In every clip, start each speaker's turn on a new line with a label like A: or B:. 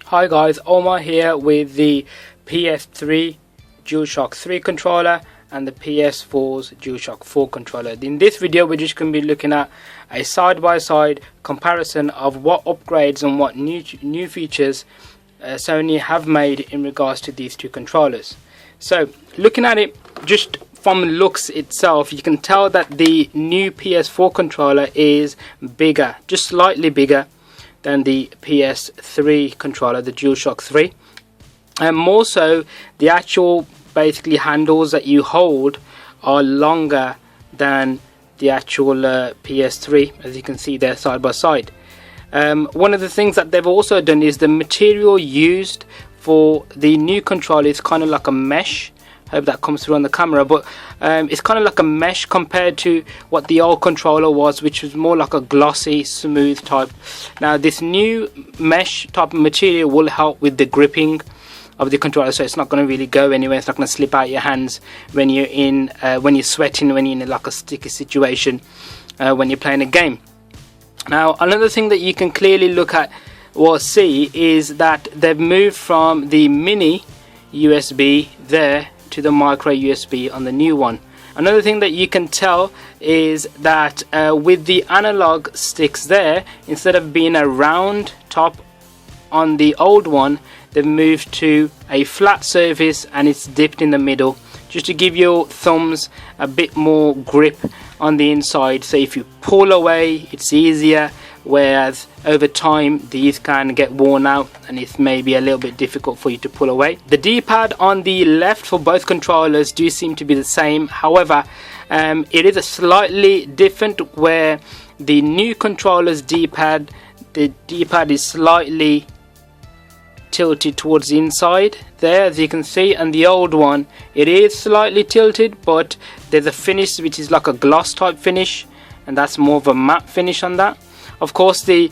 A: Hi guys, Omarr here with the PS3 Dualshock 3 controller and the PS4's Dualshock 4 controller. In this video we're just going to be looking at a side-by-side comparison of what upgrades and what new features Sony have made in regards to these two controllers. So looking at it just from looks itself, you can tell that the new PS4 controller is bigger, just slightly bigger than the PS3 controller, the Dualshock 3, and more so the actual basically handles that you hold are longer than the actual PS3, as you can see there side by side. One of the things that they've also done is the material used for the new controller is kind of like a mesh. Hope that comes through on the camera, but it's kind of like a mesh compared to what the old controller was, which was more like a glossy, smooth type. Now this new mesh type of material will help with the gripping of the controller, so it's not going to really go anywhere. It's not going to slip out your hands when you're in, when you're sweating, when you're in like a sticky situation, when you're playing a game. Now another thing that you can clearly look at or see is that they've moved from the mini USB there to the micro USB on the new one. Another thing that you can tell is that with the analog sticks there, instead of being a round top on the old one, they've moved to a flat surface and it's dipped in the middle, just to give your thumbs a bit more grip on the inside, so if you pull away it's easier, whereas over time these can get worn out and it's maybe a little bit difficult for you to pull away. The D-pad on the left for both controllers do seem to be the same, however it is a slightly different, where the new controller's D-pad, the D-pad is slightly tilted towards the inside there, as you can see, and the old one it is slightly tilted, but there's a finish which is like a gloss type finish, and that's more of a matte finish on that. Of course the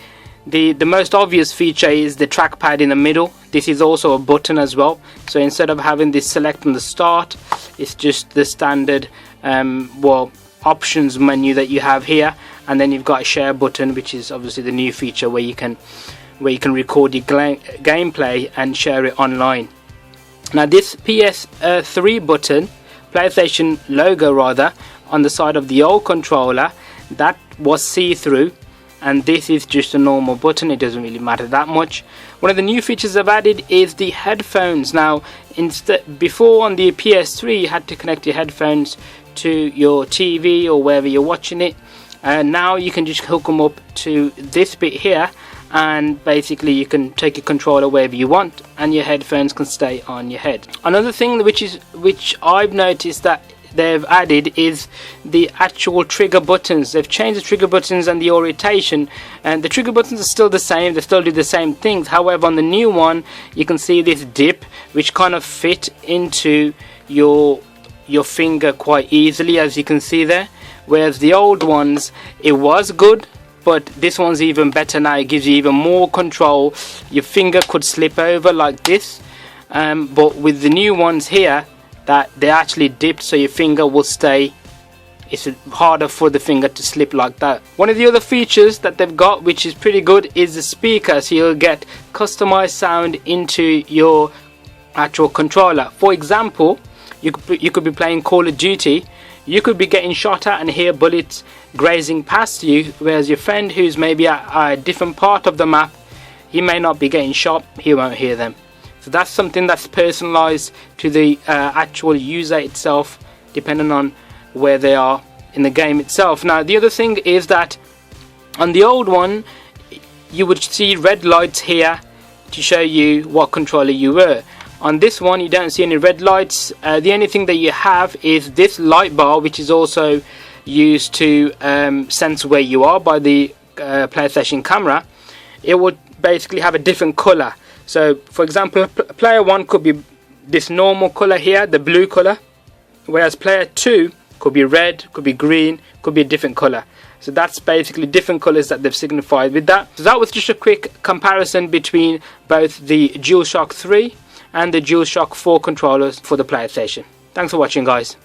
A: most obvious feature is the trackpad in the middle. This is also a button as well, so instead of having this select from the start, it's just the standard options menu that you have here, and then you've got a share button, which is obviously the new feature where you can record your gameplay and share it online. Now this PS3 button, PlayStation logo rather, on the side of the old controller, that was see-through, and this is just a normal button. It doesn't really matter that much. One of the new features they've added is the headphones. Now before on the PS3 you had to connect your headphones to your TV or wherever you're watching it, and now you can just hook them up to this bit here, and basically you can take your controller wherever you want and your headphones can stay on your head. Another thing which I've noticed that they've added is the actual trigger buttons. They've changed the trigger buttons and the orientation, and the trigger buttons are still the same, they still do the same things. However, on the new one you can see this dip which kind of fit into your finger quite easily, as you can see there, whereas the old ones, it was good, but this one's even better now. It gives you even more control. Your finger could slip over like this, but with the new ones here, that they actually dipped, so your finger will stay, it's harder for the finger to slip like that. One of the other features that they've got, which is pretty good, is the speaker, so you'll get customized sound into your actual controller. For example, you could be playing Call of Duty, you could be getting shot at and hear bullets grazing past you, whereas your friend who's maybe at a different part of the map, he may not be getting shot, he won't hear them. So that's something that's personalized to the actual user itself, depending on where they are in the game itself. Now the other thing is that on the old one you would see red lights here to show you what controller you were. On this one you don't see any red lights. The only thing that you have is this light bar, which is also used to sense where you are by the PlayStation camera. It would basically have a different color. So for example, player 1 could be this normal color here, the blue color, whereas player 2 could be red, could be green, could be a different color. So that's basically different colors that they've signified with that. So that was just a quick comparison between both the Dualshock 3 and the Dualshock 4 controllers for the PlayStation. Thanks for watching, guys.